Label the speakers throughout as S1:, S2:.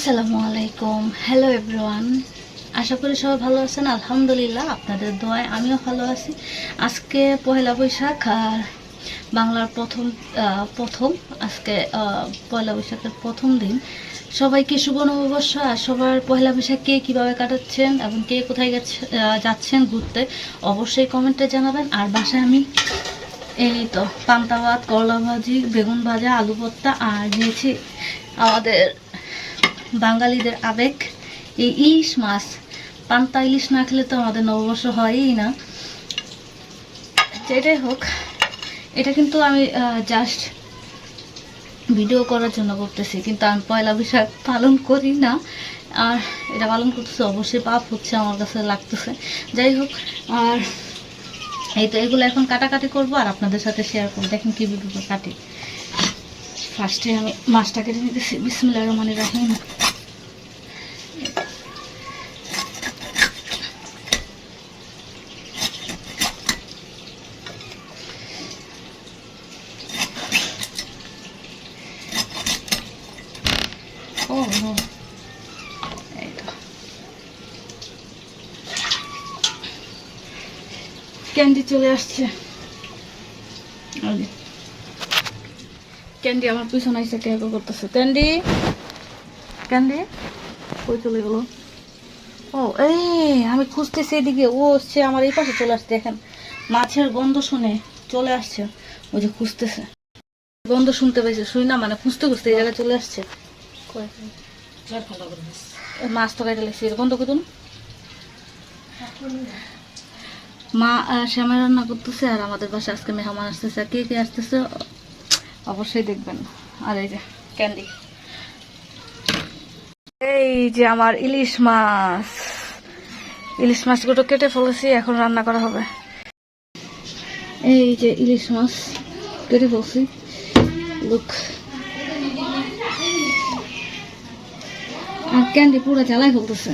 S1: আসসালামু আলাইকুম। Hello everyone, আশা করি সবাই ভালো আছেন। আলহামদুলিল্লাহ, আপনাদের দোয়ায় আমিও ভালো আছি। আজকে পয়লা বৈশাখ, আর বাংলার প্রথম আজকে পয়লা বৈশাখের প্রথম দিন। সবাইকে শুভ নববর্ষ। আর সবার পয়লা বৈশাখ কে কীভাবে কাটাচ্ছেন এবং কে কোথায় যাচ্ছেন ঘুরতে, অবশ্যই কমেন্টে জানাবেন। আর বাসায় আমি এই তো পান্তা ভাত, করলা ভাজি, বেগুন ভাজা, আলু ভর্তা, আর নিয়েছি আমাদের বাঙালিদের আবেগ এই ইলিশ মাছ। পান্তা ইলিশ না খেলে তো আমাদের নববর্ষ হয়ই না। যেটাই হোক, এটা কিন্তু আমি জাস্ট ভিডিও করার জন্য করতেছি, কিন্তু আমি পয়লা বৈশাখ পালন করি না। আর এটা পালন করতেছে অবশ্যই পাপ হচ্ছে আমার কাছে লাগতেছে। যাই হোক, আর এই তো এগুলো এখন কাটাকাটি করবো আর আপনাদের সাথে শেয়ার করবো। দেখেন কীভাবে কাটি। ফার্স্টে আমি মাছটা কেটে নিতেছি। বিসমিল্লাহির রহমানির রহিম। ও এই তো ক্যান্ডি চলে আসছে। ক্যান্ডি আমার পিছনে এসে কেক করতেছে। ক্যান্ডি ক্যান্ডি কই চলে গেল? ও এই আমি খুঁজতেছি এদিকে, ও হচ্ছে আমার এই পাশে চলে আসছে। দেখেন মাছের গন্ধ শুনে চলে আসছে। ওই যে খুঁজতেছে, গন্ধ শুনতে পেয়েছে, শুই না মানে খুঁজতে খুঁজতে এই জায়গায় চলে আসছে। মাছ তো কাটে লাগছে, এর গন্ধ কত। মা শ্যামাই রান্না করতেছে আর আমাদের বাসায় আজকে মেহমান আসতেছে। আর কে কে আসতেছে অবশ্যই দেখবেন। আর এই যে ক্যান্ডি, এই যে আমার ইলিশ মাছ। ইলিশ মাছগুলো কেটে ফেলেছি, এখন রান্না করা হবে। এই যে ইলিশ মাছ কেটে ফেলছি, লুক। আর ক্যান্ডি পুরো জ্বালাই ফেলতেছে।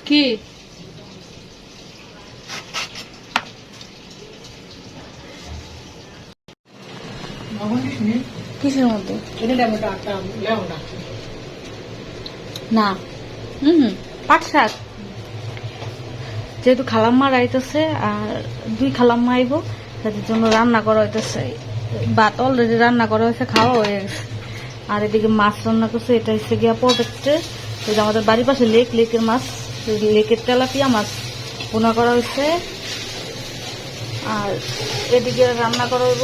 S1: কি কিসের মধ্যে না? পাট শাক। যেহেতু খালাম্মা রাইতেছে আর দুই খালাম্মা আইব, তাদের জন্য রান্না করা হইতেছে। ভাত অলরেডি রান্না করা হয়েছে, খাওয়া হয়ে গেছে। আর এদিকে মাছ রান্না করছে, এটা হচ্ছে গিয়া প্রজেক্টের, ওই যে আমাদের বাড়ির পাশে লেকের মাছ, লেকের তেলাপিয়া মাছ ভুনা করা হয়েছে। আর এদিকে রান্না করা হইব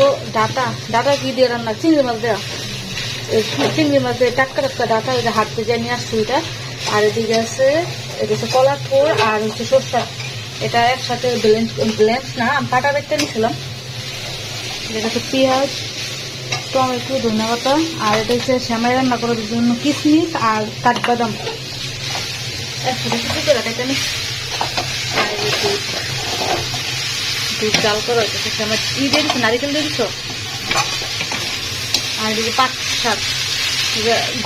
S1: ডাটা কি দিয়ে রান্না? চিংড়ি মাছ দেওয়া, চিংড়ি মাছ দিয়ে টাটকা টাটকা ডাটা, ওই যে হাঁটতে যায় নিয়ে আসছে ওইটা। আর এদিকে আছে কলার থোর আর হচ্ছে সরষা, এটা একসাথে ব্লেন্ড না, আমি পাটা বেটতে নিয়েছিলাম। যেটা হচ্ছে পেঁয়াজ, টমেটো, ধনে পাতা। আর এটা হচ্ছে শ্যামাই রান্না করার জন্য কিশমিশ আর কাঠবাদাম একসাথে কুচি করে কেটে নিচ্ছি। আর দুধ জাল করা হয়েছে, শ্যামাই ই দিয়ে দিচ্ছি, নারিকেল দিয়ে দিচ্ছ। আর এদিকে পাট শাক,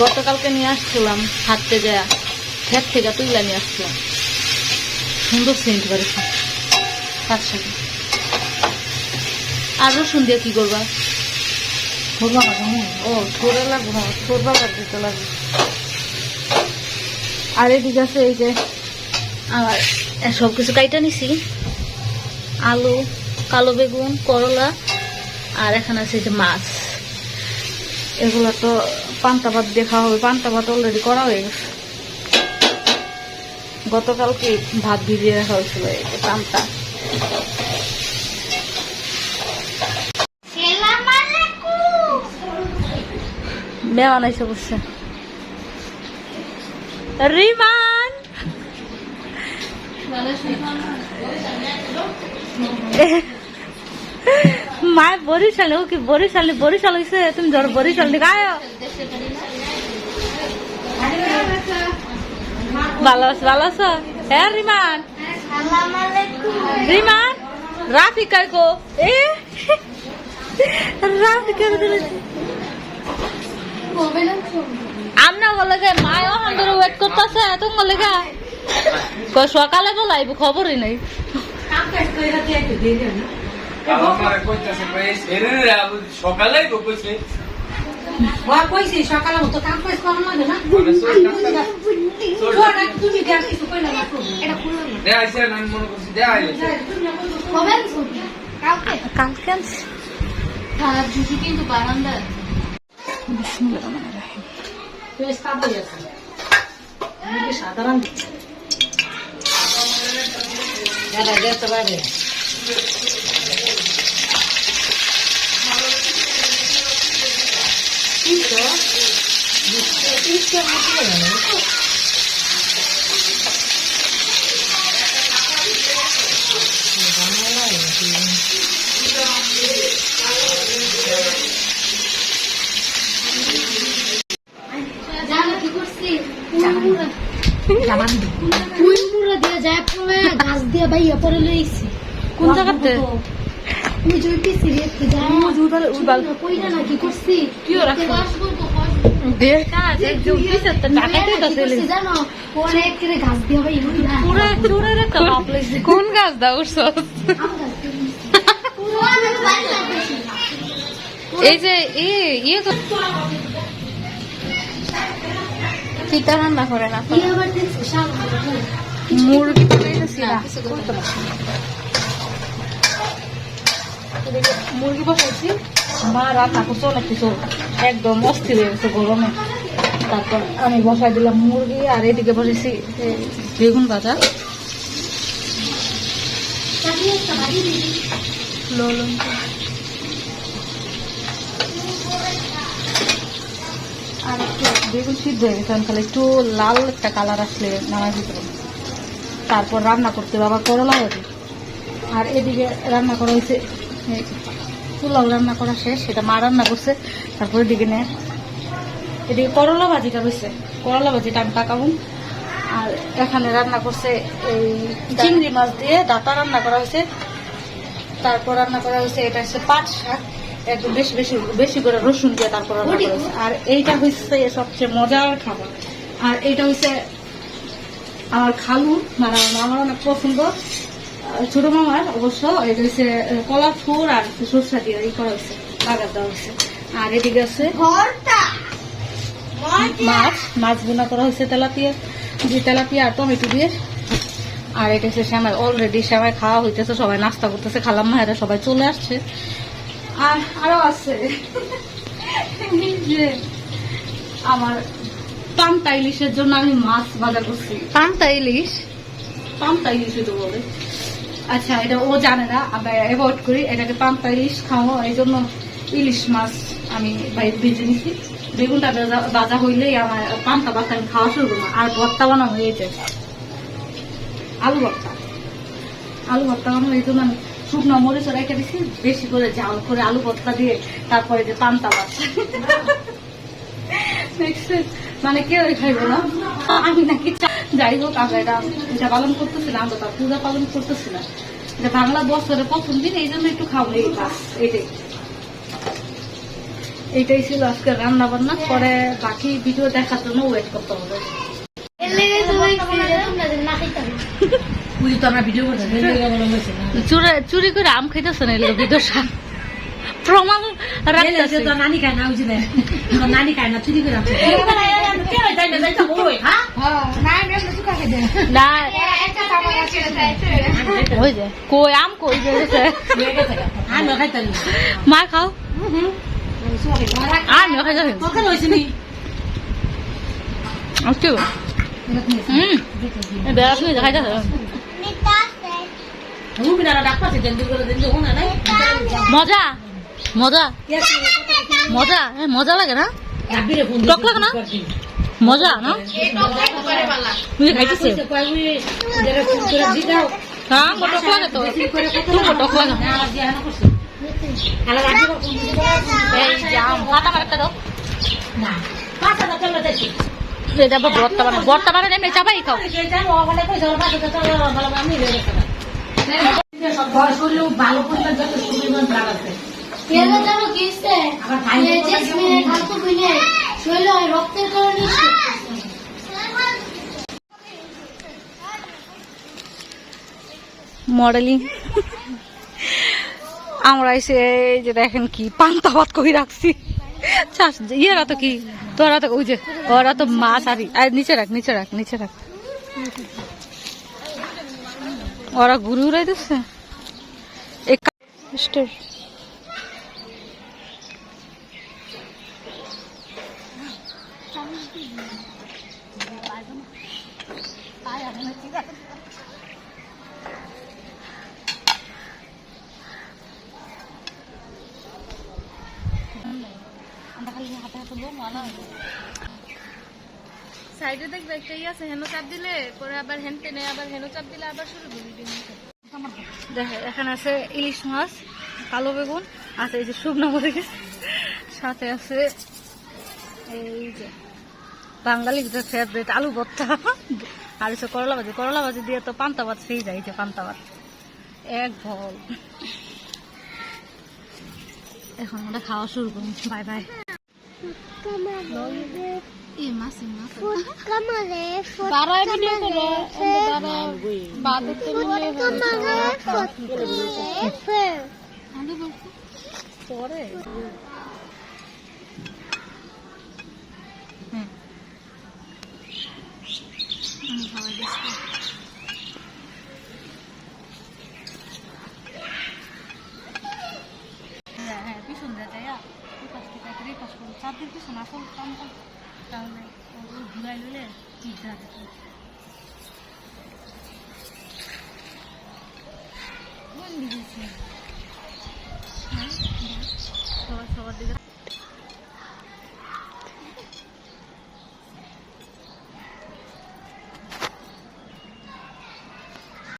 S1: গতকালকে নিয়ে আসছিলাম হাঁটতে যায়, ক্ষেত থেকে তুইলা নিয়ে আসছিলাম। সুন্দর সেন্ট বাড়িছে পাট শাকে। আর রসুন দিয়ে কি করবা? ও ছোড়া লাগবে, হ্যাঁ ছোড়বা লাগবে তো লাগবে। আর এদিকে আছে এই যে আমার সব কিছু কাইটা নিছি, আলু, কালো বেগুন, করলা, আর এখানে আছে যে মাছ, এগুলো তো পান্তা ভাত দিয়ে খাওয়া হবে। পান্তা ভাত অলরেডি করা হয়ে গেছে, গতকালকে ভাত ভিজিয়ে রাখা হয়েছিল। এই যে পান্তা, মেওয়ান এসে বসছে। রিমান মায় বরিশাল, ও কি বরিশাল বরিশাল হয়েছে? তুমি ধরো বরিশাল দিকে আয়। ভালো আছো, ভালো আছো? হ্যাঁ রিমান, রিমান রাফি কাইকো এ রাফি আমনা বলে গে মায় ওখান ধরে ওয়েট করতেছে তুমি বলে গা সকালে বলাইব খবরই নাই।
S2: সকালে মতো কাম কাজ করা লাগে না।
S1: কালকে
S2: কিন্তু বারান্দা সাধারণ যেতে পারে। কি করছি দিয়ে যায় পড়ে গাছ দিয়ে বাইয়া পরে লইছি।
S1: কোন জায়গাতে?
S2: কি করছি
S1: কোন গাছ দাও? এই যে ইয়ে তো চিতা রান্না করে না, মুরগি মুরগি বসাইছি। মা রান্না করছে অনেক কিছু, একদম অস্থির হয়ে গেছে গরমে। তারপর আমি বসাই দিলাম মুরগি, আর এদিকে বসেছি বেগুন ভাজা। আর একটু বেগুন সিদ্ধ হয়ে গেছে, খালি একটু লাল একটা কালার আসলে নামার ভিতরে তারপর রান্না করতে হবে। আবার করলা হবে। আর এদিকে রান্না করা হয়েছে, পোলাও রান্না করা শেষ, সেটা মা রান্না করছে। তারপরে এদিকে এদিকে করলা ভাজিটা রয়েছে, করলা ভাজিটা আমি পাকাবো। আর এখানে রান্না করছে এই চিংড়ি মাছ দিয়ে ডাটা রান্না করা হয়েছে। তারপর রান্না করা হয়েছে এটা হচ্ছে পাট শাক, একদম বেশি বেশি বেশি করে রসুন দিয়ে তারপর রান্না করা হয়েছে। আর এইটা হচ্ছে সবচেয়ে মজার খাবার। আর এইটা হচ্ছে আমার খালু, মানে আমার অনেক পছন্দ, ছোট মামার অবশ্য। এটা হচ্ছে কলা ফুল আর সরষা দিয়ে ই করা হয়েছে, বাগার দেওয়া হয়েছে। আর এদিকে আছে মাছ বোনা করা হয়েছে তেলাপিয়া আর টমেটো দিয়ে। আর এটা হচ্ছে শ্যামাই, অলরেডি শ্যামাই খাওয়া হইতেছে, সবাই নাস্তা করতেছে, খালাম মায়েরা সবাই চলে আসছে। আর আরো আছে যে আমার পান্তা ইলিশের জন্য আমি মাছ বাজার করছি। পান্তা ইলিশ তো বলে, আচ্ছা এটা ও জানে না, আমরা অ্যাভয়েড করি এটাকে। পান্তা ইলিশ খাওয়া, এই জন্য ইলিশ মাছ আমি বাইরে ভেজে নিছি। বেগুনটা ভাজা হইলেই আমার পান্তা ভাত আমি খাওয়া শুরু করবো। আর ভর্তা বানানো হয়েছে, আলু ভর্তা বানানো, এই জন্য আমি শুকনো মরিচ রেখে দিচ্ছি, বেশি করে জাল করে আলু ভর্তা দিয়ে তারপরে যে পান্তা ভাত। মানে কেউ খাইব না, আমি নাকি। যাই হোক, আমরা এটা পালন করতেছি না, আমরা পূজা পালন করতেছি না, এটা বাংলা বছরের প্রথম দিন, এই জন্য একটু খাবো। এই বাস এইটাই ছিল আজকে রান্না বান্না। পরে বাকি ভিডিও দেখার জন্য ওয়েট করতে হবে। চুরি করে আম খাইতেছে না, ভিডিও প্রমাণ রাখতেছে।
S2: নানি খায় না, নানি খায় না, চুরি করে
S1: না ওই যে কই আম কই গেছে মা খাও আমিও খাই যাবেন আচ্ছা বেড়া শুনে খাই যাবে মজা মজা মজা মজা লাগে না টক লাগে না মজা না তুই খাইছিস হ্যাঁ টক লাগে তো তুমি টক লাগে এটা বর্তা বানানো বর্তা বানানো এমনি চাপাই খাও
S3: ভালো করলে যত সুবিধা ভালো আছে
S2: রক্তের কারণে
S1: মডেলিং আমরা এসে যে দেখেন কি পান্তা ভাত করে রাখছি ইয়েরা তো কি তোরা তো ওই যে ওরা তো মাছ আর নিচে রাখ নিচে রাখ নিচে রাখ ওরা ঘুরে উড়াই দিচ্ছে
S4: সাইডে দেখবে একটাই আছে হেনো চাপ দিলে পরে আবার হেন টেনে আবার হেনো চাপ দিলে আবার শুরু করে দিন
S1: দেখে এখানে আছে ইলিশ মাছ কালো বেগুন আছে এই যে শুকনো মরিচ সাথে আছে এই যে বাঙালি ফেভারিট আলু ভর্তা আর হচ্ছে করলা ভাজি দিয়ে তো পান্তা ভাত খেয়ে যায় এই যে পান্তা ভাত এক ভল এখন আমরা খাওয়া শুরু করুন বাই বাই পরে হ্যাঁ পিছন দিয়ে যাই চারদিন পিছন আসল কামটা তাহলে ঘুরাই নিলে ঠিক থাকে সবার দিকে